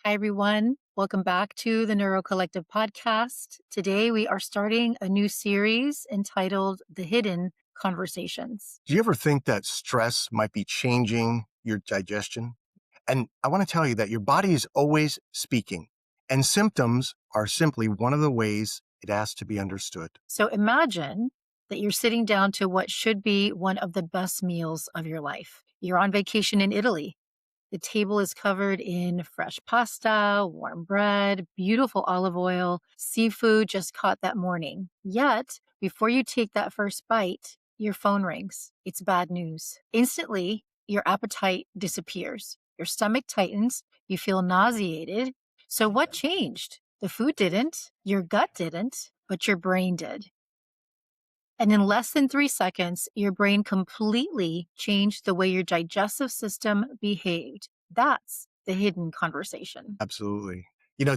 Hi, everyone. Welcome back to the Neurocollective Podcast. Today, we are starting a new series entitled The Hidden Conversations. Do you ever think that stress might be changing your digestion? And I want to tell you that your body is always speaking, and symptoms are simply one of the ways it asks to be understood. So imagine that you're sitting down to what should be one of the best meals of your life. You're on vacation in Italy. The table is covered in fresh pasta, warm bread, beautiful olive oil, seafood just caught that morning. Yet, before you take that first bite, your phone rings. It's bad news. Instantly, your appetite disappears. Your stomach tightens. You feel nauseated. So, what changed? The food didn't, your gut didn't, but your brain did. And in less than 3 seconds, your brain completely changed the way your digestive system behaved. That's the hidden conversation. Absolutely.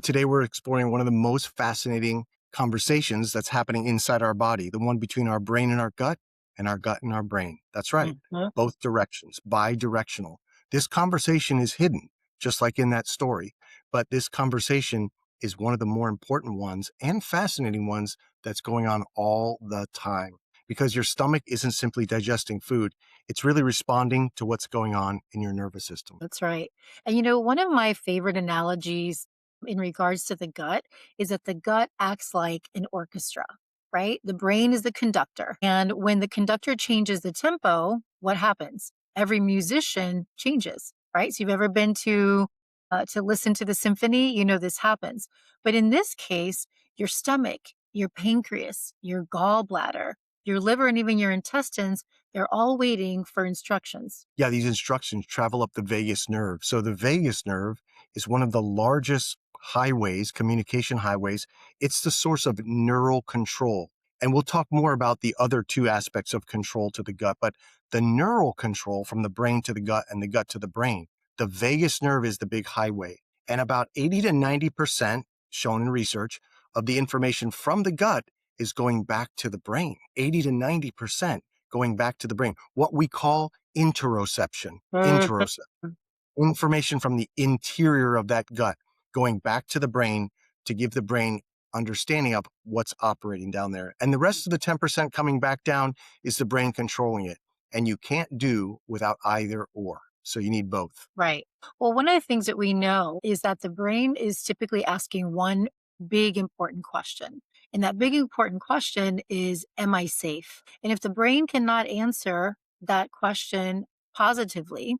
Today we're exploring one of the most fascinating conversations that's happening inside our body, the one between our brain and our gut and our gut and our brain. That's right. Mhm. Both directions, bi-directional. This conversation is hidden, just like in that story. But this conversation is one of the more important ones and fascinating ones that's going on all the time because your stomach isn't simply digesting food. It's really responding to what's going on in your nervous system. That's right. And one of my favorite analogies in regards to the gut is that the gut acts like an orchestra, right? The brain is the conductor. And when the conductor changes the tempo, what happens? Every musician changes, right? So you've ever been to listen to the symphony, this happens. But in this case, your stomach, your pancreas, your gallbladder, your liver, and even your intestines, they're all waiting for instructions. Yeah, these instructions travel up the vagus nerve. So the vagus nerve is one of the largest highways, communication highways. It's the source of neural control. And we'll talk more about the other two aspects of control to the gut, but the neural control from the brain to the gut and the gut to the brain, the vagus nerve is the big highway. And about 80 to 90%, shown in research, of the information from the gut is going back to the brain. 80 to 90% going back to the brain, what we call interoception. Mhm. Interoception, information from the interior of that gut going back to the brain to give the brain understanding of what's operating down there. And the rest of the 10% coming back down is the brain controlling it. And you can't do without either or. So you need both. Right. Well, one of the things that we know is that the brain is typically asking one big important question. And that big important question is, am I safe? And if the brain cannot answer that question positively,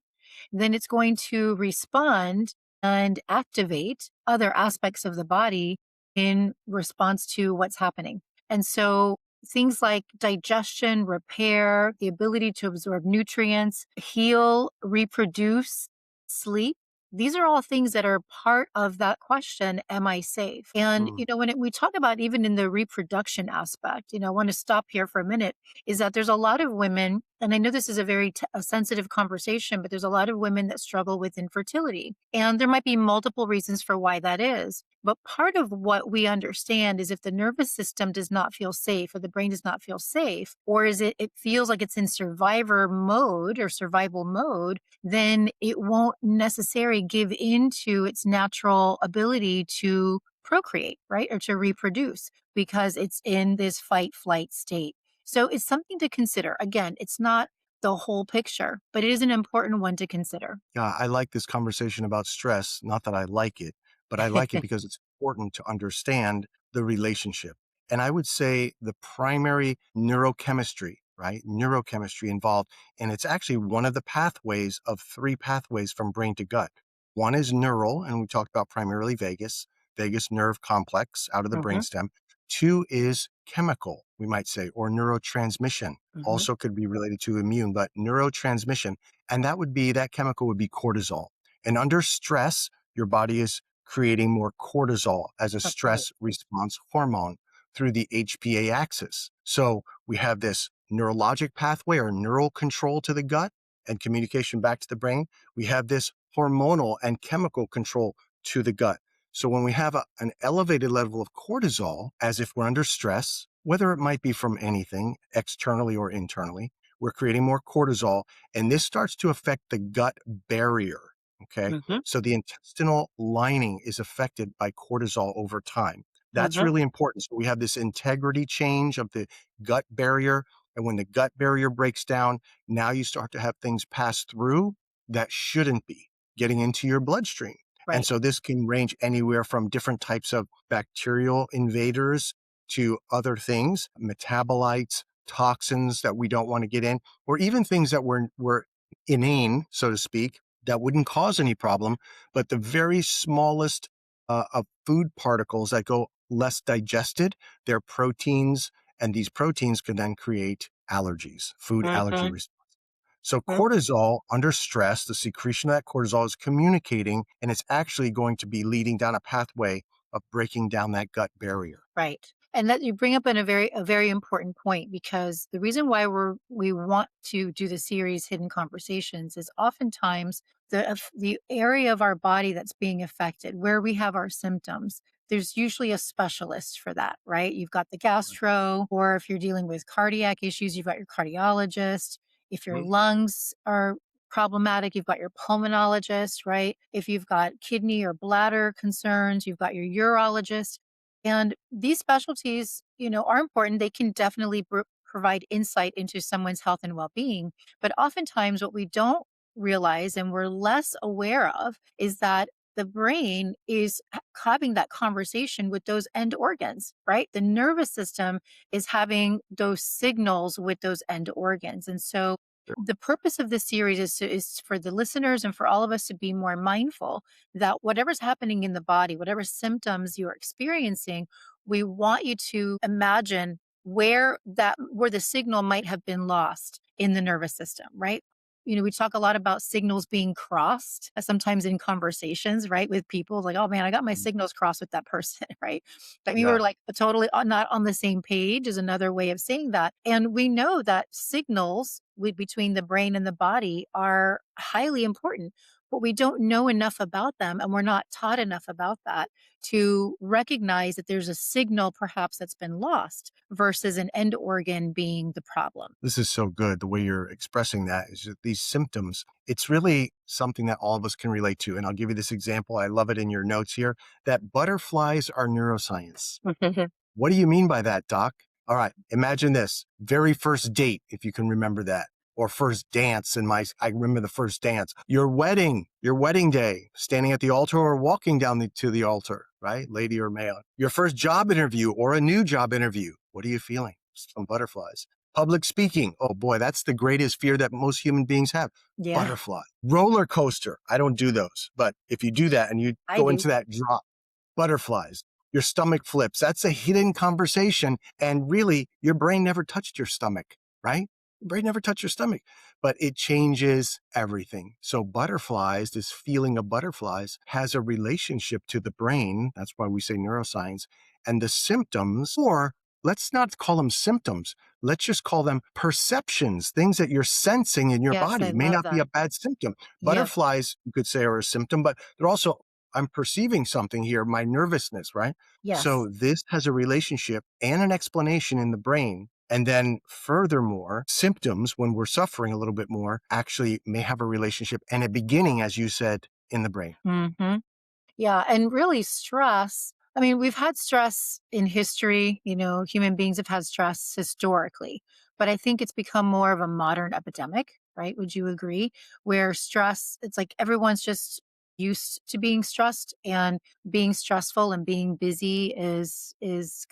then it's going to respond and activate other aspects of the body in response to what's happening. And so things like digestion, repair, the ability to absorb nutrients, heal, reproduce, sleep. These are all things that are part of that question, am I safe? And, Mm. when we talk about even in the reproduction aspect, I want to stop here for a minute, is that there's a lot of women, and I know this is a sensitive conversation, but there's a lot of women that struggle with infertility. And there might be multiple reasons for why that is. But part of what we understand is if the nervous system does not feel safe or the brain does not feel safe, or it feels like it's in survivor mode or survival mode, then it won't necessarily give into its natural ability to procreate, right? Or to reproduce because it's in this fight flight state. So it's something to consider. Again, it's not the whole picture, but it is an important one to consider. Yeah, I like this conversation about stress. Not that I like it, but I like it because it's important to understand the relationship. And I would say the primary neurochemistry, right? Neurochemistry involved. And it's actually one of the pathways of three pathways from brain to gut. One is neural, and we talked about primarily vagus nerve complex out of the Mhm, brainstem. Two is chemical, we might say, or neurotransmission. mhm. Also could be related to immune, but neurotransmission. And that chemical would be cortisol. And under stress, your body is creating more cortisol as a That's right. stress response hormone through the HPA axis. So we have this neurologic pathway or neural control to the gut and communication back to the brain. We have this hormonal and chemical control to the gut. So when we have an elevated level of cortisol, as if we're under stress, whether it might be from anything, externally or internally, we're creating more cortisol, and this starts to affect the gut barrier. Okay. Hmm. So the intestinal lining is affected by cortisol over time. That's Hmm. really important. So we have this integrity change of the gut barrier. And when the gut barrier breaks down, now you start to have things pass through that shouldn't be getting into your bloodstream. And Right. so this can range anywhere from different types of bacterial invaders to other things, metabolites, toxins that we don't want to get in, or even things that were inane, so to speak, that wouldn't cause any problem, but the very smallest of food particles that go less digested, they're proteins, and these proteins can then create allergies, food allergy Hmm. response. So cortisol under stress, the secretion of that cortisol is communicating, and it's actually going to be leading down a pathway of breaking down that gut barrier. Right. And that you bring up in a very important point, because the reason why we want to do the series Hidden Conversations is oftentimes the area of our body that's being affected, where we have our symptoms. There's usually a specialist for that, right? You've got the gastro, or if you're dealing with cardiac issues, you've got your cardiologist. If your Mhm. lungs are problematic, you've got your pulmonologist, right? If you've got kidney or bladder concerns, you've got your urologist. And these specialties, are important. They can definitely provide insight into someone's health and well being. But oftentimes, what we don't realize and we're less aware of is that the brain is having that conversation with those end organs, right? The nervous system is having those signals with those end organs. And so, the purpose of this series is for the listeners and for all of us to be more mindful that whatever's happening in the body, whatever symptoms you're experiencing, we want you to imagine where the signal might have been lost in the nervous system, right? We talk a lot about signals being crossed sometimes in conversations, right? With people like, oh man, I got my signals crossed with that person, right? That we were Yeah. like totally not on the same page is another way of saying that. And we know that signals between the brain and the body are highly important, but we don't know enough about them, and we're not taught enough about that to recognize that there's a signal perhaps that's been lost versus an end organ being the problem. This is so good. The way you're expressing that is that these symptoms, it's really something that all of us can relate to. And I'll give you this example. I love it in your notes here that butterflies are neuroscience. What do you mean by that, Doc? All right, imagine this very first date, if you can remember that, or first dance. I remember the first dance, your wedding day, standing at the altar or walking down to the altar, right? Lady or male. Your first job interview or a new job interview. What are you feeling? Some butterflies. Public speaking. Oh boy, that's the greatest fear that most human beings have. Yeah, Butterfly. Roller coaster. I don't do those, but if you do that and you I go do. into that drop, butterflies, your stomach flips. That's a hidden conversation. And really, your brain never touched your stomach, right? Your brain never touched your stomach, but it changes everything. So butterflies, this feeling of butterflies has a relationship to the brain. That's why we say neuroscience. And the symptoms, or let's not call them symptoms. Let's just call them perceptions, things that you're sensing in your Yes, body. I It may love not be that. a bad symptom. Yes. Butterflies, you could say, are a symptom, but they're also I'm perceiving something here, my nervousness, right? Yes. So this has a relationship and an explanation in the brain. And then furthermore, symptoms, when we're suffering a little bit more, actually may have a relationship and a beginning, as you said, in the brain. Hmm. Yeah, and really stress. I mean, we've had stress in history, human beings have had stress historically, but I think it's become more of a modern epidemic, right? Would you agree? Where stress, it's like everyone's just used to being stressed, and being stressful and being busy is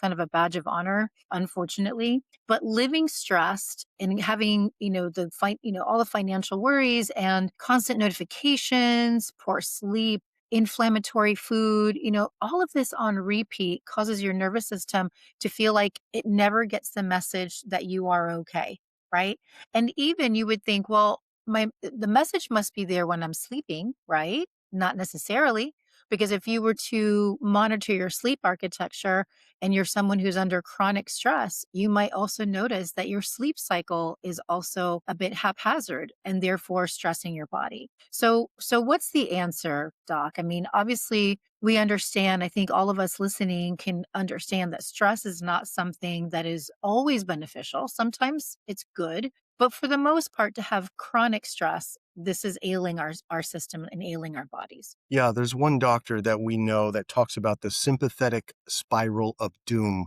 kind of a badge of honor, unfortunately. But living stressed and having, all the financial worries and constant notifications, poor sleep, inflammatory food, all of this on repeat causes your nervous system to feel like it never gets the message that you are okay, right? And even you would think, well, the message must be there when I'm sleeping, right? Not necessarily, because if you were to monitor your sleep architecture and you're someone who's under chronic stress, you might also notice that your sleep cycle is also a bit haphazard and therefore stressing your body. So what's the answer, Doc? I mean, obviously we understand, I think all of us listening can understand that stress is not something that is always beneficial. Sometimes it's good, but for the most part, to have chronic stress this is ailing our system and ailing our bodies. Yeah, there's one doctor that we know that talks about the sympathetic spiral of doom.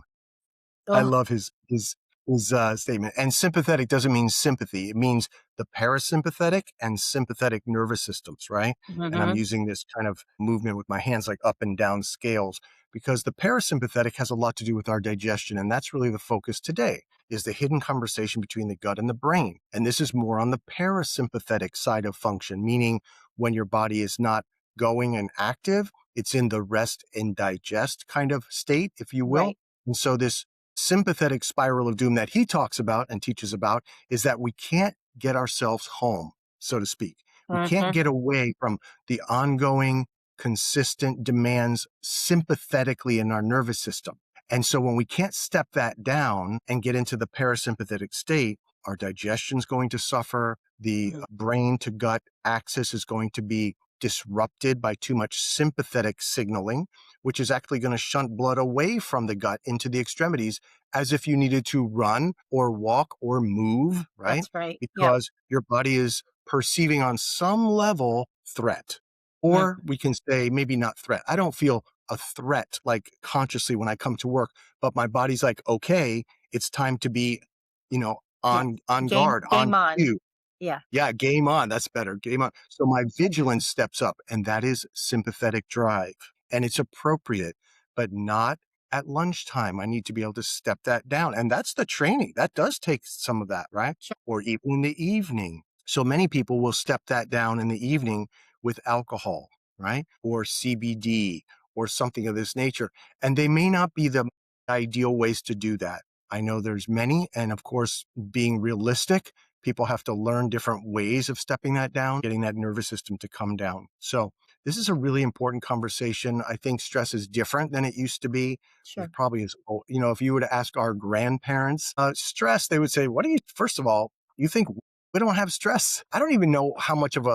I Oh, love his statement. And sympathetic doesn't mean sympathy. It means the parasympathetic and sympathetic nervous systems, right? And I'm hmm, using this kind of movement with my hands, like up and down scales, because the parasympathetic has a lot to do with our digestion. And that's really the focus today, is the hidden conversation between the gut and the brain. And this is more on the parasympathetic side of function, meaning when your body is not going and active, it's in the rest and digest kind of state, if you will. right. And so this sympathetic spiral of doom that he talks about and teaches about is that we can't get ourselves home, so to speak. We can't Hmm. get away from the ongoing, consistent demands sympathetically in our nervous system. And so when we can't step that down and get into the parasympathetic state, our digestion is going to suffer. The brain to gut axis is going to be disrupted by too much sympathetic signaling, which is actually going to shunt blood away from the gut into the extremities as if you needed to run or walk or move, right? That's right. Yep. Because your body is perceiving on some level threat. Or we can say maybe not threat. I don't feel a threat like consciously when I come to work, but my body's like, okay, it's time to be, Yes. on Game guard, game on on. cue. Yeah. Yeah, game on. That's better. Game on. So my vigilance steps up, and that is sympathetic drive. And it's appropriate, but not at lunchtime. I need to be able to step that down. And that's the training. That does take some of that, right? Sure. Or even in the evening. So many people will step that down in the evening with alcohol, right? Or CBD or something of this nature. And they may not be the ideal ways to do that. I know there's many. And of course, being realistic, people have to learn different ways of stepping that down, getting that nervous system to come down. So this is a really important conversation. I think stress is different than it used to be. It Sure. probably is, if you were to ask our grandparents, stress, they would say, first of all, you think we don't have stress? I don't even know how much of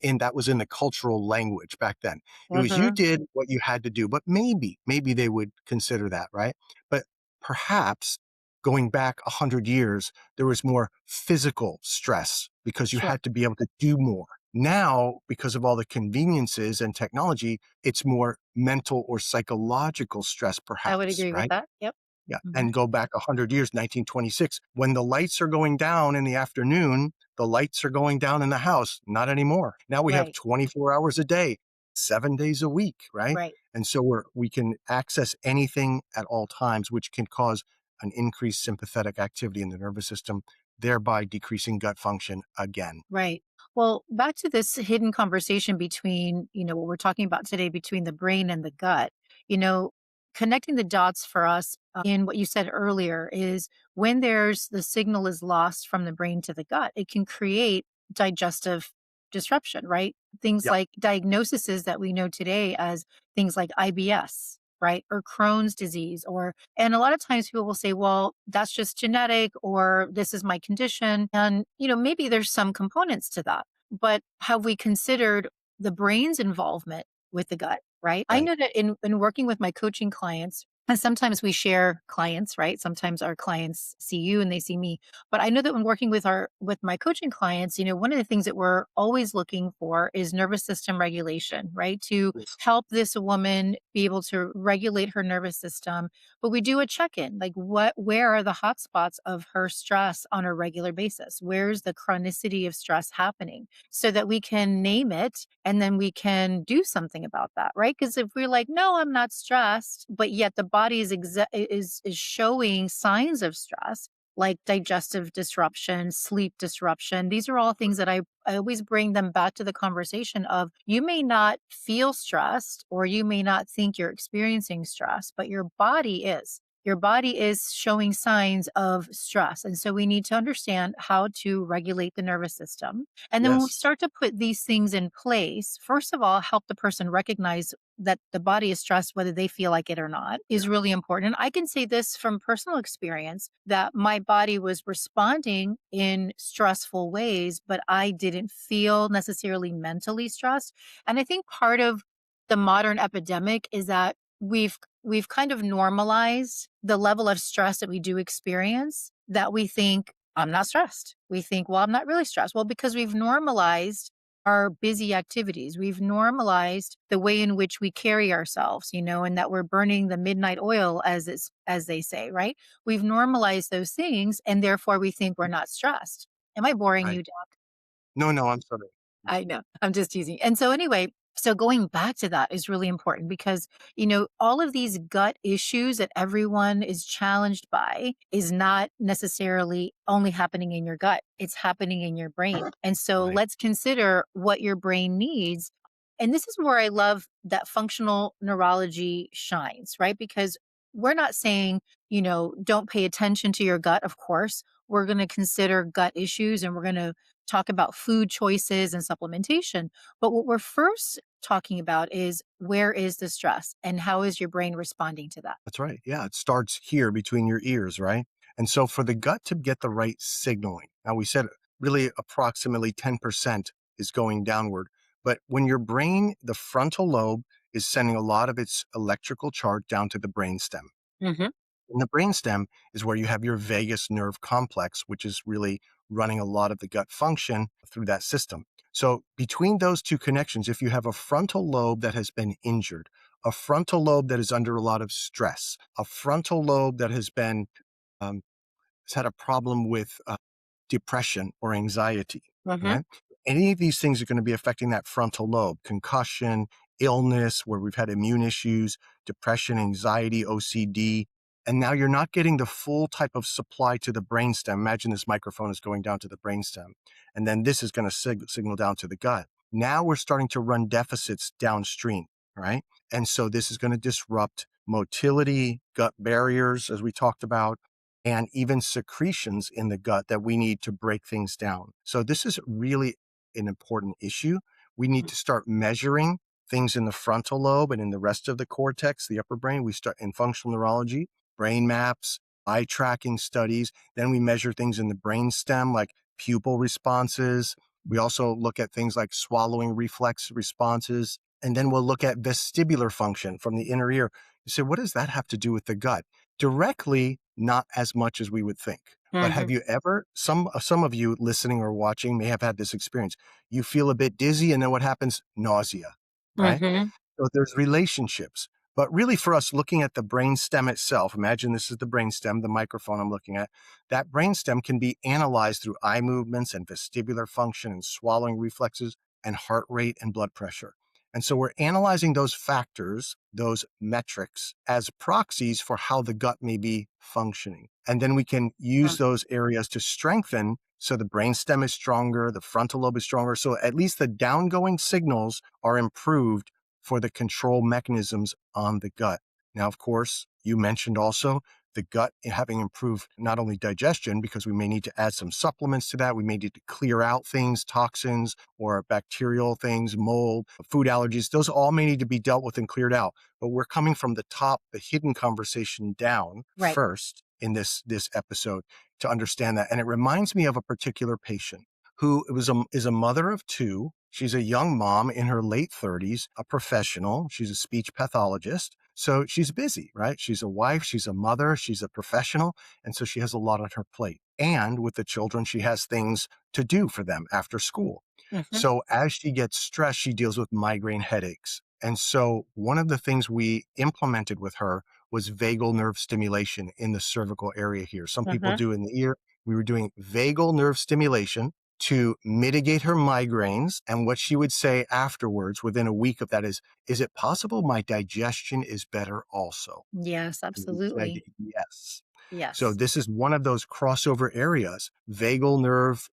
and that was in the cultural language back then. It was you Hmm. did what you had to do, but maybe they would consider that, right? But perhaps going back 100 years, there was more physical stress because you Sure. had to be able to do more. Now, because of all the conveniences and technology, it's more mental or psychological stress, I would perhaps, agree with right? that. Yep. Yeah. Hmm. And go back 100 years, 1926, when the lights are going down in the afternoon, the lights are going down in the house. Not anymore. Now we have Right. 24 hours a day, 7 days a week, right? Right. And so we can access anything at all times, which can cause an increased sympathetic activity in the nervous system, thereby decreasing gut function again. Right. Well, back to this hidden conversation between, what we're talking about today between the brain and the gut, you know, connecting the dots for us in what you said earlier is when the signal is lost from the brain to the gut, it can create digestive disruption, right? Things Yep. like diagnoses that we know today as things like IBS, right? Or Crohn's disease, and a lot of times people will say, well, that's just genetic or this is my condition. And, maybe there's some components to that. But have we considered the brain's involvement with the gut, right? I Right. know that in working with my coaching clients, and sometimes we share clients, right? Sometimes our clients see you and they see me. But I know that when working with my coaching clients, one of the things that we're always looking for is nervous system regulation, right? To Yes. help this woman be able to regulate her nervous system. But we do a check-in, like where are the hot spots of her stress on a regular basis? Where's the chronicity of stress happening? So that we can name it and then we can do something about that, right? Because if we're like, no, I'm not stressed, but yet the body is showing signs of stress, like digestive disruption, sleep disruption. These are all things that I always bring them back to the conversation of you may not feel stressed or you may not think you're experiencing stress, but your body is. Your body is showing signs of stress. And so we need to understand how to regulate the nervous system. And then when we Yes. start to put these things in place, first of all, help the person recognize that the body is stressed, whether they feel like it or not, is really important. I can say this from personal experience that my body was responding in stressful ways, but I didn't feel necessarily mentally stressed. And I think part of the modern epidemic is that we've kind of normalized the level of stress that we do experience that we think I'm not stressed. We think, well, I'm not really stressed. Well, because we've normalized our busy activities. We've normalized the way in which we carry ourselves, and that we're burning the midnight oil as they say, right? We've normalized those things and therefore we think we're not stressed. Am I boring Right. you, Doc? No, no, I'm sorry. I know. I'm just teasing. And so anyway, so going back to that is really important because, all of these gut issues that everyone is challenged by is not necessarily only happening in your gut. It's happening in your brain. And so Right. let's consider what your brain needs. And this is where I love that functional neurology shines, right? Because we're not saying, don't pay attention to your gut, of course. We're going to consider gut issues and we're going to talk about food choices and supplementation. But what we're first talking about is where is the stress and how is your brain responding to that? That's right. Yeah, it starts here between your ears, right? And so for the gut to get the right signaling, now we said really approximately 10% is going downward. But when your brain, the frontal lobe, is sending a lot of its electrical charge down to the brainstem. Hmm. And the brainstem is where you have your vagus nerve complex, which is really running a lot of the gut function through that system. So, between those two connections, if you have a frontal lobe that has been injured, a frontal lobe that is under a lot of stress, a frontal lobe that um, has had a problem with depression or anxiety, Hmm. right? Any of these things are going to be affecting that frontal lobe, concussion, illness, where we've had immune issues, depression, anxiety, OCD. And now you're not getting the full type of supply to the brainstem. Imagine this microphone is going down to the brainstem, and then this is going to signal down to the gut. Now we're starting to run deficits downstream, right? And so this is going to disrupt motility, gut barriers, as we talked about, and even secretions in the gut that we need to break things down. So this is really an important issue. We need to start measuring things in the frontal lobe and in the rest of the cortex, the upper brain. We start in functional neurology, brain maps, eye tracking studies. Then we measure things in the brain stem like pupil responses. We also look at things like swallowing reflex responses. And then we'll look at vestibular function from the inner ear. You say, what does that have to do with the gut? Directly, not as much as we would think. But have Hmm. you ever, some of you listening or watching may have had this experience. You feel a bit dizzy, and then what happens? Nausea, right? Hmm. So there's relationships. But really, for us, looking at the brain stem itself, imagine this is the brain stem, the microphone I'm looking at. That brain stem can be analyzed through eye movements and vestibular function and swallowing reflexes and heart rate and blood pressure. And so we're analyzing those factors, those metrics, as proxies for how the gut may be functioning. And then we can use those areas to strengthen so the brainstem is stronger, the frontal lobe is stronger. So at least the downgoing signals are improved for the control mechanisms on the gut. Now, of course, you mentioned also the gut having improved not only digestion, because we may need to add some supplements to that. We may need to clear out things, toxins or bacterial things, mold, food allergies. Those all may need to be dealt with and cleared out. But we're coming from the top, the hidden conversation down Right. first in this episode to understand that. And it reminds me of a particular patient who is a mother of two. She's a young mom in her late 30s, a professional. She's a speech pathologist. So she's busy, right? She's a wife, she's a mother, she's a professional. And so she has a lot on her plate. And with the children, she has things to do for them after school. Hmm. So as she gets stressed, she deals with migraine headaches. And so one of the things we implemented with her was vagal nerve stimulation in the cervical area here. Some people Hmm. do in the ear. We were doing vagal nerve stimulation to mitigate her migraines. And what she would say afterwards, within a week of that, is it possible my digestion is better also? Yes, And we said, absolutely. yes. So Yes. this is one of those crossover areas. Vagal nerve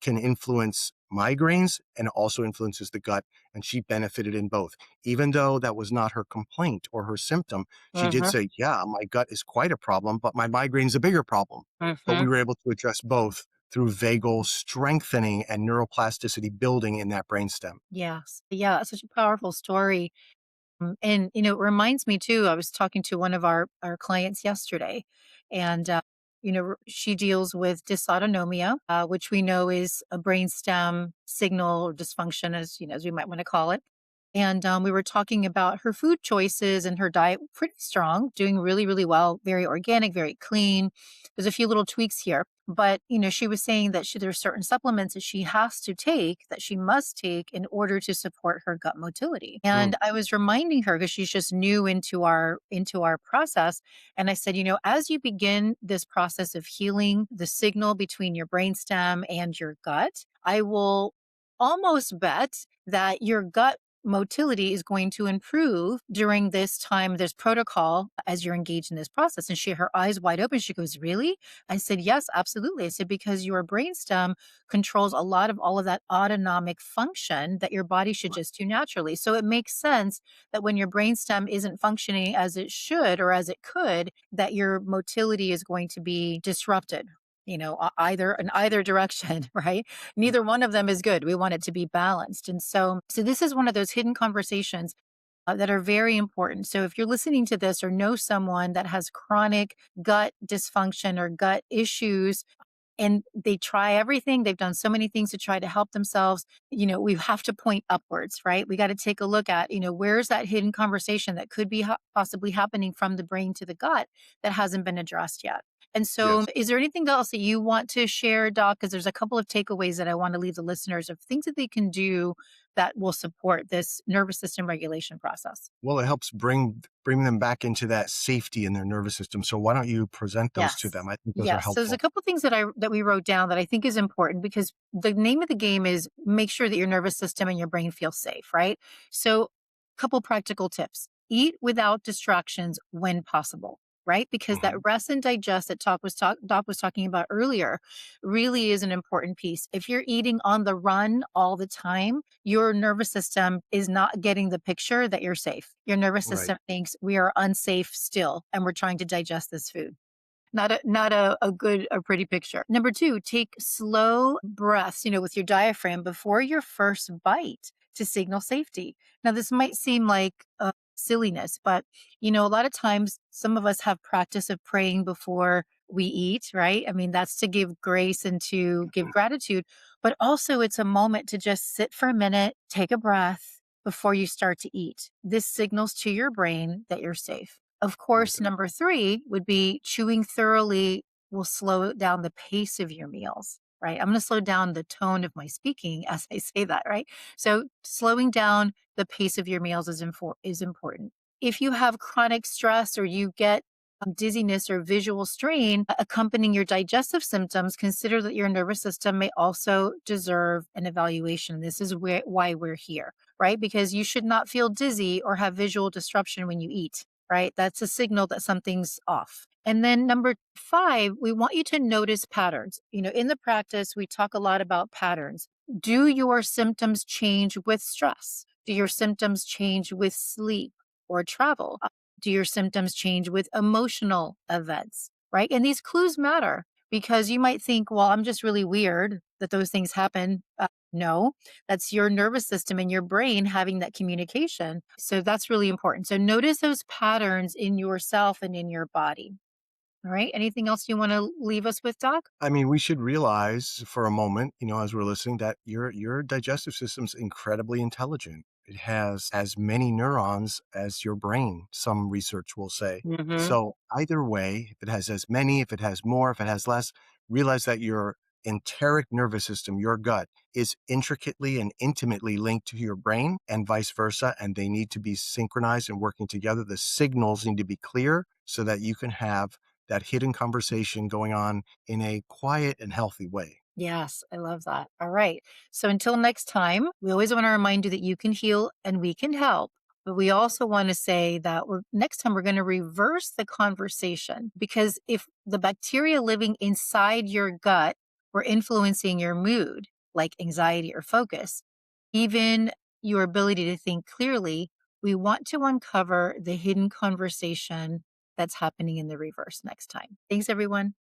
can influence migraines and also influences the gut. And she benefited in both. Even though that was not her complaint or her symptom, she did Hmm. say, yeah, my gut is quite a problem, but my migraine's a bigger problem. But we Hmm. were able to address both through vagal strengthening and neuroplasticity building in that brainstem. Yes. Yeah, that's such a powerful story. And it reminds me too. I was talking to one of our clients yesterday, and she deals with dysautonomia, which we know is a brainstem signal or dysfunction, as we might want to call it. And we were talking about her food choices and her diet, pretty strong, doing really, really well, very organic, very clean. There's a few little tweaks here. But, she was saying that there's certain supplements that she has to take, that she must take in order to support her gut motility. Mm, And I was reminding her because she's just new into our process. And I said, as you begin this process of healing the signal between your brainstem and your gut, I will almost bet that your gut motility is going to improve during this time, this protocol, as you're engaged in this process. And her eyes wide open, she goes, really? I said, yes, absolutely. I said, because your brainstem controls a lot of all of that autonomic function that your body should just do naturally. So it makes sense that when your brainstem isn't functioning as it should or as it could, that your motility is going to be disrupted. Either in either direction, right? Neither one of them is good. We want it to be balanced. And so this is one of those hidden conversations that are very important. So if you're listening to this or know someone that has chronic gut dysfunction or gut issues, and they try everything, they've done so many things to try to help themselves, we have to point upwards, right? We got to take a look at, where's that hidden conversation that could be possibly happening from the brain to the gut that hasn't been addressed yet. And so, yes. is there anything else that you want to share, Doc? Because there's a couple of takeaways that I want to leave the listeners of things that they can do that will support this nervous system regulation process. Well, it helps bring them back into that safety in their nervous system. So why don't you present those to Yes. them? I think those are Yes. So there's a helpful. couple things that we wrote down that I think is important because the name of the game is make sure that your nervous system and your brain feel safe, right? So a couple practical tips. Eat without distractions when possible, right? Because that Mhm. rest and digest that Doc was talking about earlier really is an important piece. If you're eating on the run all the time, your nervous system is not getting the picture that you're safe. Your nervous Right. system thinks we are unsafe still and we're trying to digest this food. Not a good or pretty picture. Number 2, take slow breaths, with your diaphragm before your first bite to signal safety. Now, this might seem like silliness, but a lot of times some of us have practice of praying before we eat, right? I mean, that's to give grace and to give gratitude, but also it's a moment to just sit for a minute, take a breath before you start to eat. This signals to your brain that you're safe. Of course, Okay. number 3 would be chewing thoroughly will slow down the pace of your meals, right? I'm going to slow down the tone of my speaking as I say that, right? So slowing down the pace of your meals is important. If you have chronic stress or you get dizziness or visual strain accompanying your digestive symptoms, consider that your nervous system may also deserve an evaluation. This is why we're here, right? Because you should not feel dizzy or have visual disruption when you eat, right? That's a signal that something's off. And then number 5, we want you to notice patterns. In the practice, we talk a lot about patterns. Do your symptoms change with stress? Do your symptoms change with sleep or travel? Do your symptoms change with emotional events? Right. And these clues matter because you might think, well, I'm just really weird that those things happen. No, that's your nervous system and your brain having that communication. So that's really important. So notice those patterns in yourself and in your body. All right. Anything else you want to leave us with, Doc? I mean, we should realize for a moment, as we're listening, that your digestive system's incredibly intelligent. It has as many neurons as your brain, some research will say. Hmm. So either way, if it has as many, if it has more, if it has less, realize that your enteric nervous system, your gut, is intricately and intimately linked to your brain and vice versa, and they need to be synchronized and working together. The signals need to be clear so that you can have that hidden conversation going on in a quiet and healthy way. Yes, I love that. All right. So until next time, we always want to remind you that you can heal and we can help. But we also want to say that next time we're going to reverse the conversation because if the bacteria living inside your gut were influencing your mood, like anxiety or focus, even your ability to think clearly, we want to uncover the hidden conversation that's happening in the reverse next time. Thanks, everyone.